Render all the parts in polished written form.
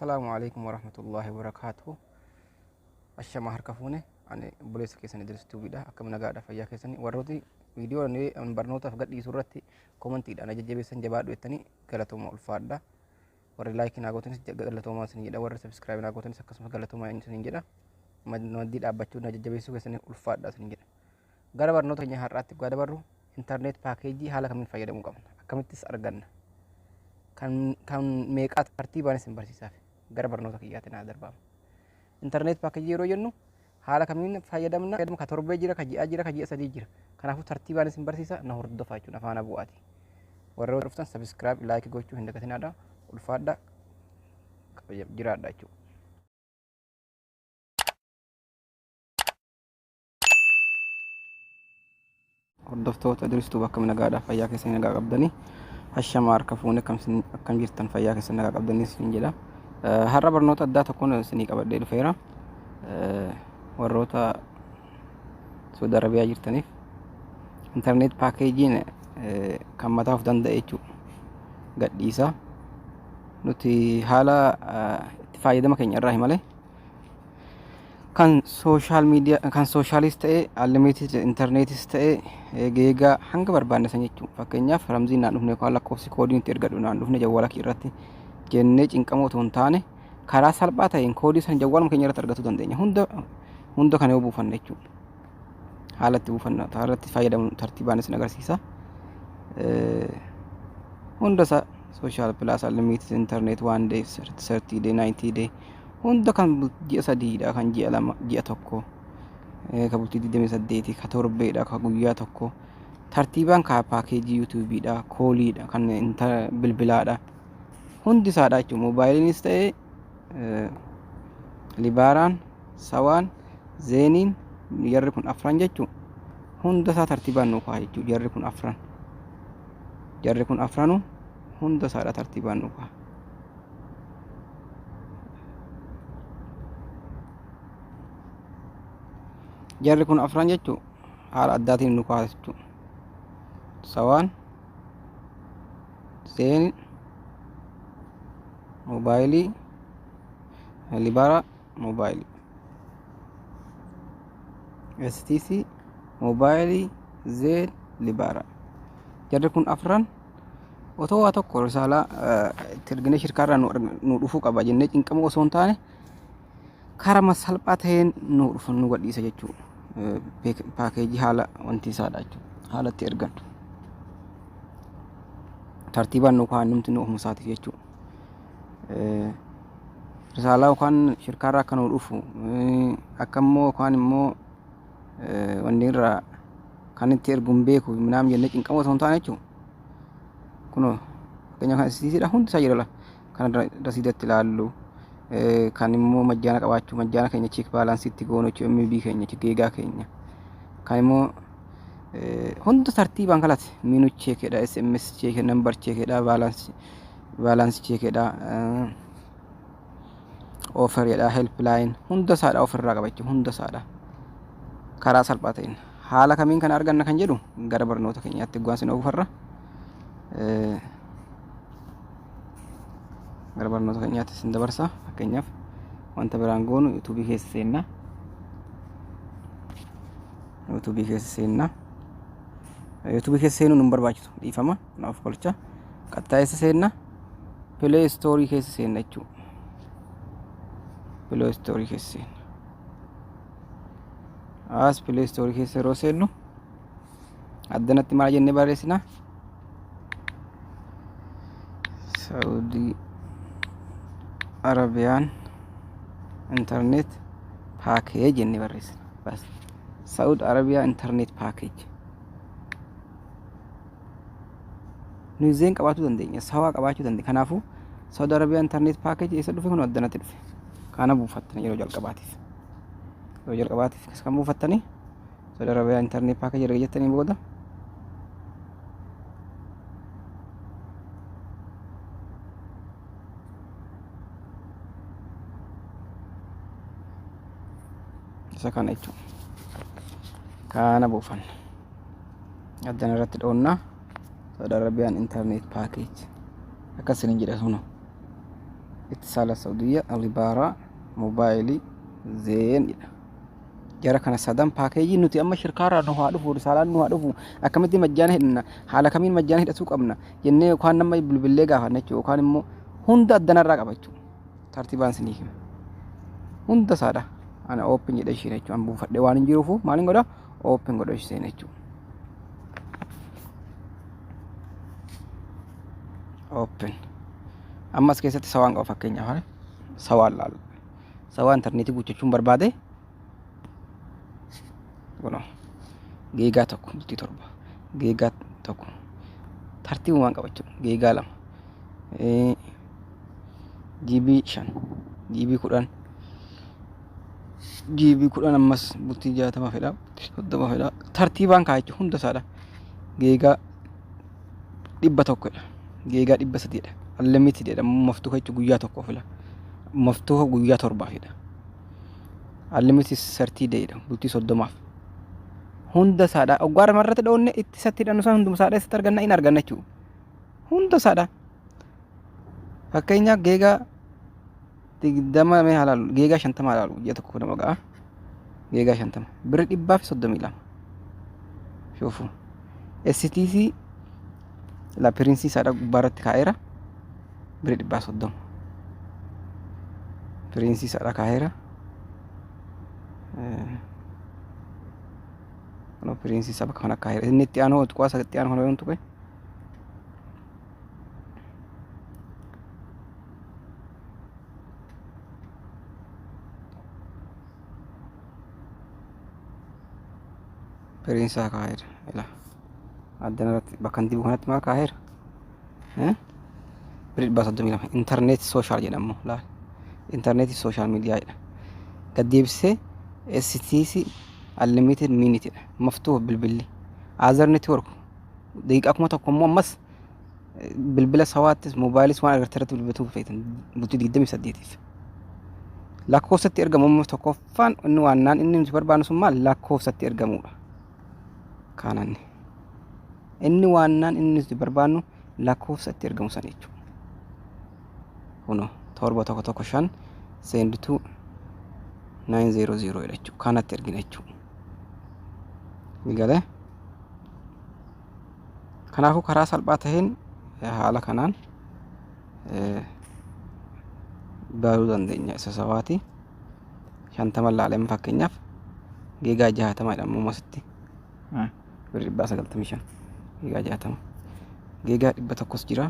السلام عليكم ورحمة الله وبركاته. الشمع هركفوني أنا بوليس كيسني درستو بيدا أكمل نجادا فيا كيسني وروتي فيديو أن برنوتا فقط يسورتي كومنتي أنا جدي بيسن جباد ويتني قالتهم الفادا ور لايك ناقوتني قالتهم سني جدا ور سبسكرايب ناقوتني سكسم قالتهم سني جدا مدي أبتشو نجدي بيسو كيسني الفادا سني جدا قال برنوتا نيه هرات قال برو إنترنت باكيجي حالا كمين فايدة مقام أكمل تسأرجنا kan meeqaat tartiibaan isin barsiisaaf gara barnoota kiyyaatiin darbaa internet paakejii yeroo jennu haala kamiin fayyadamna ka torbee jira ka ji'a jira ka ji'a sadii jira kanaafuu tartiibaan isin barsiisa na hordofaa jechuudha afaana bu'aati warra dhuftan subscribe like gochuu hin dagatinaa ulfaadha jiraadha jechuudha. Hordoftoota duristuu bakka nagaadhaa fayyaa keessanii nagaa qabdanii hashama harka fuune akkam jirtan fayyaa keessanii nagaa qabdanii isin jedha. Har'a barnoota addaa tokkoon isinii qabadhee dhufeera. Warroota Saudi Arabiyaa jirtaniif internet paakeejiin kan mataa of danda'e jechuudha. Gadhiisa nuti haala itti fayyadama keenya irraa himalee kan social media kan socialist ta'e unlimited internetis ta'e geegaa hanga barbaanne san jechuudha. Fakkeenyaaf ramziin naan dhufne yookaan lakkoofsi koodiin itti ergadhu naan dhufne jawwaala kee irratti jennee cinqamoo otoo hin taane karaa salphaa ta'een koodii san jawwaaluma keenya irratti argachuu dandeenya. Hunda kana yoo buufanne jechuudha. Haala itti buufanna haala itti fayyadamu tartiibaan isin agarsiisa. Hunda isaa social plus unlimited internet 1 day 30 day 90 day hunda kan ji'a sadiidha kan ji'a lama ji'a tokko ka bultii 28 ka torbeedha ka guyyaa tokko tartiibaan ka paakeejii yuutuubiidha kooliidha kan bilbilaadha hundi isaadha jechuudha. Moobaayiliinis ta'e libaaraan sawaan zeeniin jarri kun afran jechuudha. Hunda isaa tartiibaan nu ka'a jechuudha. Jarri kun afranu hunda isaadha tartiibaan nu ka'a. Jarri kun afran jechuun haala addaatiin nu kaasa jechuudha. Sawaan zeen moobaayilii libaara moobaayilii STC moobaayilii zeen libaara jarri kun afran otoo waa tokko risaalaa itti erginee shirkaarraa nu dhufuu qaba jennee cinqamoo osoo hin taane karama salphaa ta'een nu dhufan nu gadhiisa jechuudha. Paakeejii haala wanti isaadha jechuudha. Haala itti ergan tartiibaan nu kaan numti nu ofuma isaatiif jechuudha. Risaalaa yookaan shirkaarraa akka nu dhufu akka immoo yookaan immoo wanni irraa kan itti erguun beeku minaam jennee cinqamoo osoo hin taane jechuudha. Kunoo fakkeenyaaf kan isiisiidha hundi isaa jira kan rasiidatti ilaallu. Kan immoo majjaana qabaachuu majjaana keenya cheek baalaansiitti goonu jechuudha. MB keenya geegaa keenya kan immoo hunda tartiibaan kalate minuu cheekedha SMS cheekee nambar cheekedha baalaansi cheekedha offer jedha helpline hunda isaadha ofirraa qaba jechuudha. Hunda isaadha karaa salphaa ta'een haala kamiin kan arganna kan jedhu gara barnoota keenyaatti gwaasin ofufarra gara barnoota keenyaatti isin dabarsa. Fakkeenyaaf wanta biraan goonu yuutuubii keessa seenna. Yuutuubii keessa seenuun hin barbaachisu dhiifama naaf kolcha qaxxaayessa seenna Play Store keessa seenna jechuudha. Play Store keessa seenna Play Store keessa yeroo seennu addanatti maal jennee barreessina Saudi Arabian internet package jennee barreessina. Bas Saudi Arabia internet package nuyi qabaachuu dandeenya sawaa qabaachuu dandeenya. Kanaafuu Saudi Arabia internet package isa dhufe kun addanatti dhufe kana buufattan yeroo jalqabaatiif kan buufattanii Saudi Arabia internet package erga jettanii booda isa kana jechuudha. Kana buufan addan irratti dhoonnaa Saudi Arabian internet package akkasiin jedha sunu اتصال السعودية الإبارة موبايلي زين جرى كان السادام باكيجي نتي أما شركة رانو هادفو رسالة نو هادفو أكمل مجانه إننا حالا كمين مجانه السوق أمنا جنة وكان نما بالبلغة هنچو وكان مو هند أدنى الرقة بچو ترتيبان سنيكم هند سادا أنا أوبن جدا شيء نچو أم بوفر دوان جيروفو مالين غدا أوبن غدا شيء نچو أوبن أما سكيسة سوان قف كينيا هاي سوال لال سوان إنترنت بوچو برباده gono geegaa tokko bultii torba geegaa tokko tartiibumaan qabachu geegaa lama GB 5 GB 10 GB 10 ammas bultii 60 fedha 30 fedha tartiibaan kaachu hunda saadha geegaa 100 dha geegaa 300 dha unlimited dha maftuuha jechu guyyaa tokko fila maftuuha guyyaa torba fedha unlimited 30 day dha bultii 30 hunda saadha ogwar marrate dhawne itti satti dhanusan hundum saadha isa targanna in argannachu hunda saadha fakkeenya geega digdama me halal geega 50 halal ji'a tokko nama ga'a geega 50 bir 132 شوفوا STC la prinsi saadha gubbaarratti kaa'eera bir 130 prinsi saadha kaa'eera no prinsi saba kana kaa'eera inni itti aanu qoasa itti aanu hono tuqe prinsa kaa'eera ila addanarratti bakkan dibu kanatti maal kaa'eera bir 132 internet social jedhamu la internet social media jedha gaddeebisee STC unlimited minute مفتوح بالبلي عذر نتورك دقيقة كم تقوم مس بالبلا سوات موبايل سواء أقدر ترتب البتوع فيتن بتو دي دمي سديتيف لا كوسة ترجع مم تكفان إنه عنان إنه مجبر بانو سمال لا كوسة ترجع مورا كانني إنه عنان إنه مجبر بانو لا كوسة ترجع مسانيتشو هنا توربة تكشان سندتو 900 إلى شو كانت ترجع نشو Migale kanaafuu karaa salphaa taheen haala kanaan baaruu dandeenya isa sawaati 50 laalem fakkeenyaaf geegaa 60 dha mumasitti bir 195 geegaa 60 geegaa 100 jira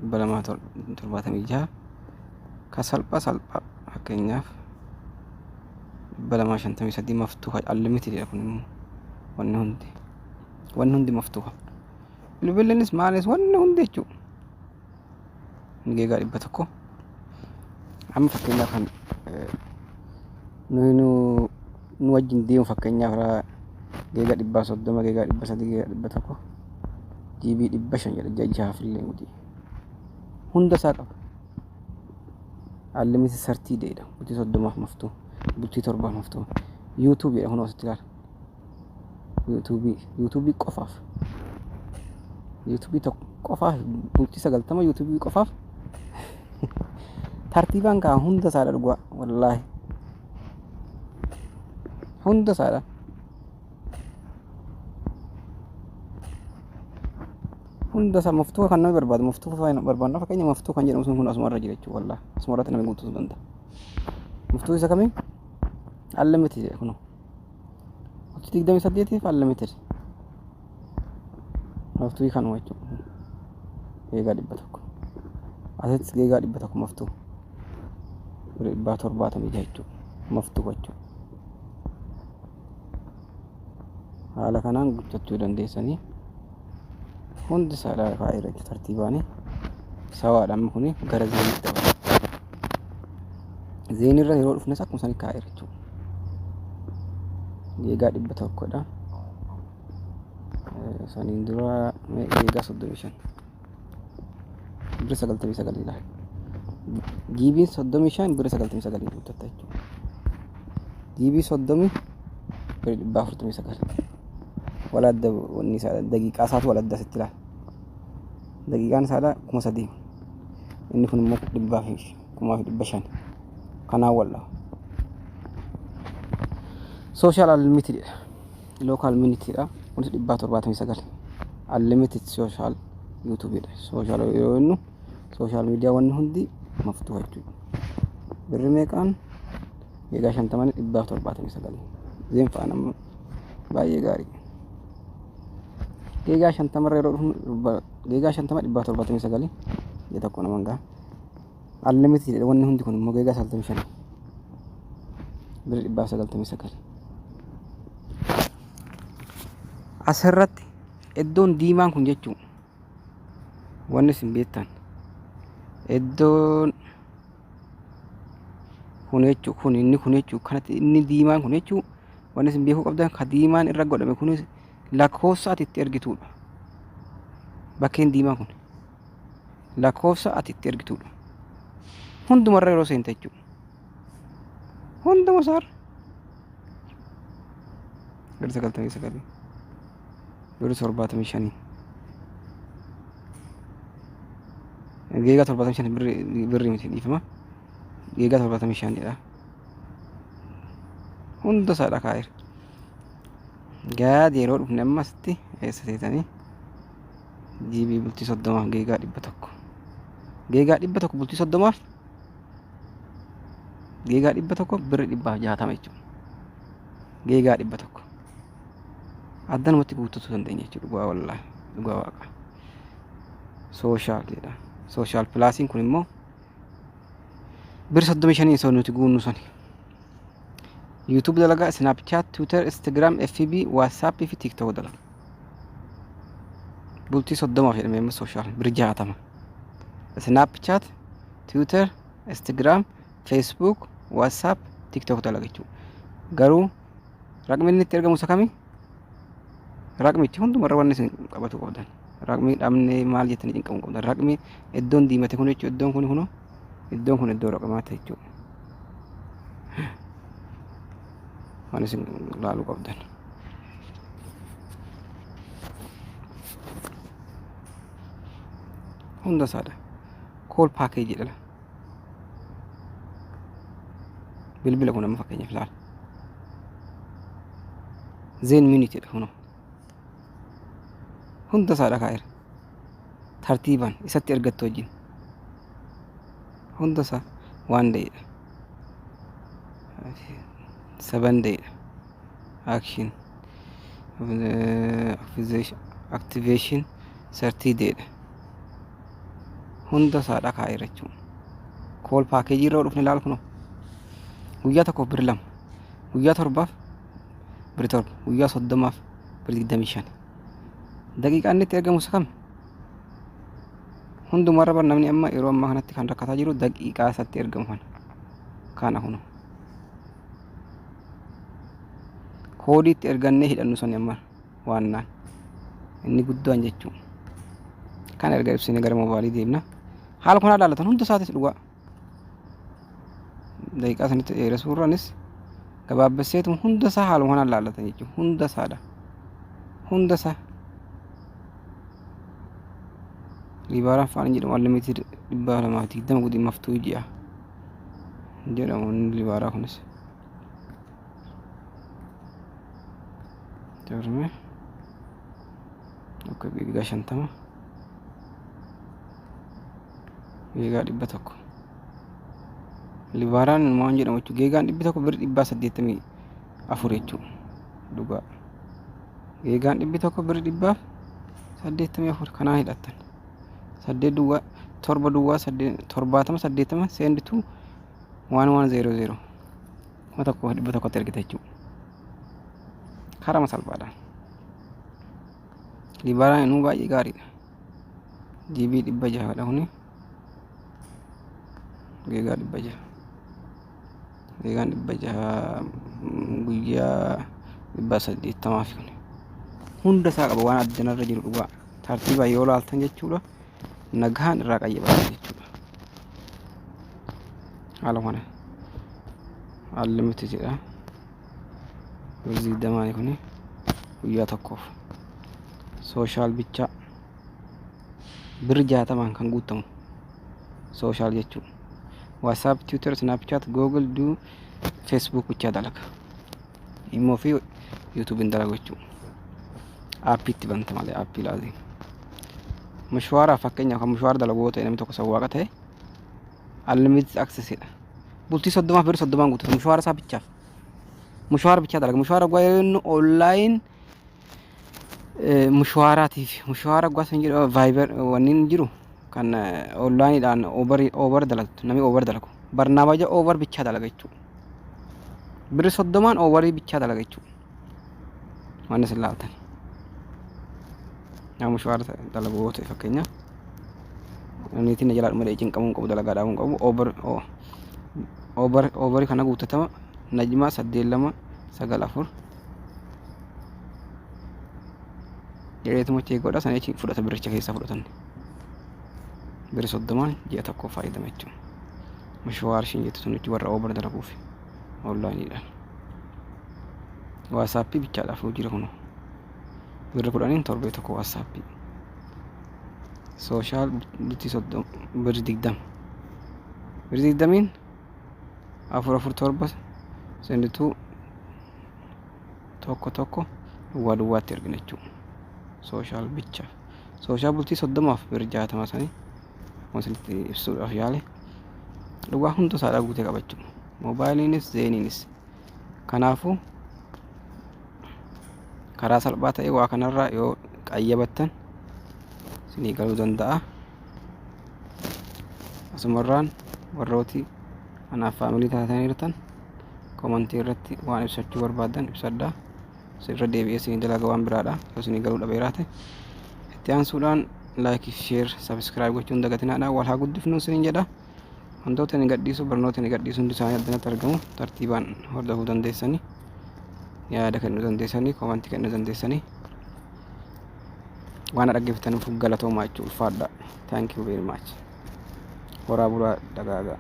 276 ka salphaa fakkeenyaaf بلا شنتمي سدي مفتوحة علمتي لي أكون ون هندي مفتوحة البلنس مالس ون هندي شو نجي قاعد بتكو عم فكرنا كان نوجد ديو فكرنا فرا جي قاعد بس قدام جي قاعد بس دي قاعد بتكو جيبي بشن يرجع جاف اللي ودي هندا ساق علمتي سرتي ده ودي صدمه مفتوح بلتي تربة مفتوح يوتيوب يا هنا وستلار يوتيوب قفاف يوتيوب قفاف بلتي سجلت ما يوتيوب قفاف ترتيبان كا هندا سارة رجوا والله هندا سارة هندا سارة مفتوح خلنا برباد مفتوح فين برباد نفع كأني مفتوح خنجر مسلم هنا أسمار رجلي شو والله أسمارات أنا بقول تزبند مفتوح إذا كمين علمتي هنا تقدر مسديتي فعلمتي مفتوح خان واجو جيجا دبتكو أسيت جيجا دبتكو مفتوح باتور باتم يجيجو مفتوح واجو على كنان قلتو دنديسني هند سالا خير ترتيباني سواء دم كوني غرزني تبع زين الرا يروح في نسك مساني كاير جو جيجا دبتكو دا سانيندرا جيجا سودوميشن برسقل تبي سقل لا جيبي سودوميشن برسقل تبي سقل تتاچو جيبي سودومي بافر تبي سقل ولا دقيقة ساعات ولا دقيقة ستلا دقيقة ساعة كم سدي inni kun immoo 1,500 kanaan wallah. Social unlimited local minute dha kunis 179 unlimited social YouTube dha. Social yoo jennu social media wanni hundi maftuha jechuudha. Birri meeqaan gigaa 50 179 zeen faana baay'ee gaarii. Gigaa 50 irra yeroo gigaa 50 179 ya tokko nama ngaa unlimited wanni hundi kun immoo gigaa 95 birri 199. Asirratti iddoon diimaan kun jechuun wanni isin beektan iddoon kun jechuun kun inni kun jechuun kanatti inni diimaan kun jechuun wanni isin beekuu qabdan ka diimaan irra godhame kunis lakkoofsa ati itti ergituudha. Bakkeen diimaa kun lakkoofsa ati itti ergituudha. Hundumarra yeroo seente jechuudha. Hunduma isaarra birri 99 birri 75 gigaa 75 birri miti dhiifama gigaa 75 dha. Hunda isaadha kaa'eera. Gaadi yeroo dhufne ammasitti eessa teetanii GB bultii 30 gigaa 100 gigaa 100 bultii 30 gigaa 100 birri 160 jechuudha. Gigaa 100 addanumatti guutuutu dandeenya jechuudha. Dhugaa wallaahi dhugaa waaqa. Social jedha. Social plus kun immoo birri 35 isa nuti guunnu sani. YouTube dalagaa, Snapchat, Twitter, Instagram, FB, WhatsApp fi TikTok dalaga. Bultii 30 jedhamee immoo social birri 60. Snapchat, Twitter, Instagram, Facebook, WhatsApp, TikTok dalaga jechuudha. Garuu raqmi inni itti ergamu isa kamii? Raqmichi hundumarra wanni isin qabatu qabdan. Raqmi dhabnee maal jettanii cinqamu qabdan. Raqmi iddoon diimate kun jechuudha. Iddoon kun kunoo iddoon kun iddoo raqamaati jechuudha. Wanni isin laaluu qabdan. Hunda isaadha. Call package jedhama. Bilbila kun amma fakkeenyaaf laala. Zen minute jedha kunoo. Hunda isaadha kaa'eera. Tartiibaan isatti ergattu wajjin. Hunda isaa 1 day dha. 7 day dha. Action activation 30 day dha. Hunda isaadha kaa'eera jechuudha. Call package irra dhufne ilaal kunoo. Guyyaa tokkoof birri 2 guyyaa 7 birri 7 guyyaa 30 birri 25 daqiiqaan itti ergamu isa kam? Hundumarra bar namni amma yeroo ammaa kanatti kan rakkataa jiru daqiiqaa isatti ergamu kana kunoo. Koodii itti ergannee hidhannu sani amma waannaan inni guddaan jechuudha. Kan erga ibsine gara mobaayilii deemna. Haala kanaa ilaallatan hunda isaatis dhugaa. Daqiiqaa sanitti dheeressuurraanis gabaabbaseetu hunda isaa haaluma kanaan ilaallatan jechuudha. Hunda isaadha. Hunda isaa. Libaaraan faana jedhamu unlimited 220 guddi maftuu ji'a jedhamu inni libaaraa kunis. Jarme akka gigaa 50 gigaa 100 libaaraan maan jedhamu jechuudha. Gigaan 100 birri 184 jechuudha. Dhugaa gigaan 100 birri 184 kanaa hidhattan 8 duwwaa 7 duwwaa 70 senditu 1100 mata ko 100 ergite jechuudha. Karaa salphaadhaan libaaraan inuu baay'ee gaariidha. GB 600 dha kuni gigaa 600 gigaan 600 guyyaa 180 fi kuni hunda isaa qaba waan addanarra jiru dhugaa. Tartiibaa yoo laaltan jechuudha nagaan irraa qayyabatan jechuudha. Haala kana unlimited jedha. Birrii damaani kuni guyyaa tokkoof social bicha birri 60 kan guutamu sooshaal jechuudha. WhatsApp, Twitter, Snapchat, Google, Facebook ብቻ dalaga. Immoo fi YouTube hin dalagu jechuudha. Aappiitti banta malee aappii laazim. Mushwaara fakkeenyaaf kan mushwaara dalagoo ta'e namni tokko sawwaaqa ta'e unlimited access dha. Bultii 30 fi 30 guutuu mushwaara isaa bichaaf. Mushwaara bicha dalaga. Mushwaara gwaayeen online mushwaaraatiif mushwaara gwasan jedhu Viber wannin jiru kan online dhaan over dalagtu namni over dalagu. Barnaamija over bicha dalaga jechuudha. Bir 30 over bicha dalaga jechuudha. Waan islaatan. Nama mushwaara dalagoo ta'e fakkeenyaaf niitiin jalaa dhumadhee cinqamuun qabu dalagaa dhaabuun qabu over kana guuttatama najmaa 82994 jedheetuma cheegoodha sana jechi fudhata biricha keessaa fudhatan biri 30 ji'a tokko fayyadama jechuudha. Mushwaara shin jettu sun warra over dalaguuf online dhaan WhatsApp bichaadhaaf hojii kun birri 10 torbee tokko WhatsApp social bultii 30 birri 20 birri 20 afur torba senditu tokko waluwaatti ergina jechuudha. Social bicha social bultii 30 birri 60 sanii wanti ibsuudhaaf yaale dhugaa hunda isaa guutee qabachuu moobaayiliinis zeeniinis kanaafuu karaa salphaa ta'e waa kanarraa yoo qayyabattan sinii galuu danda'a. Asumarraan warrooti anaaf faamilii taatanii jirtan komantii irratti waan ibsachuu barbaadan ibsadhaa. Sirra deebi'ee sinii dalaga waan biraadha yoo sinii galuu dhabeeraate itti aansuudhaan like, share, subscribe gochuun dagatinaadha. Wal haa guddifnu siniin jedha. Wantoota inni gadhiisu barnoota inni gadhiisu hundi isaanii addanatti argamu tartiibaan hordofuu dandeessanii yaada kennuu dandeessanii komantii kennuu dandeessanii waan dhaggeeffataniif galatoomaa jechuudha ulfaadha. Thank you very much. Horaa bulaa dagaagaa.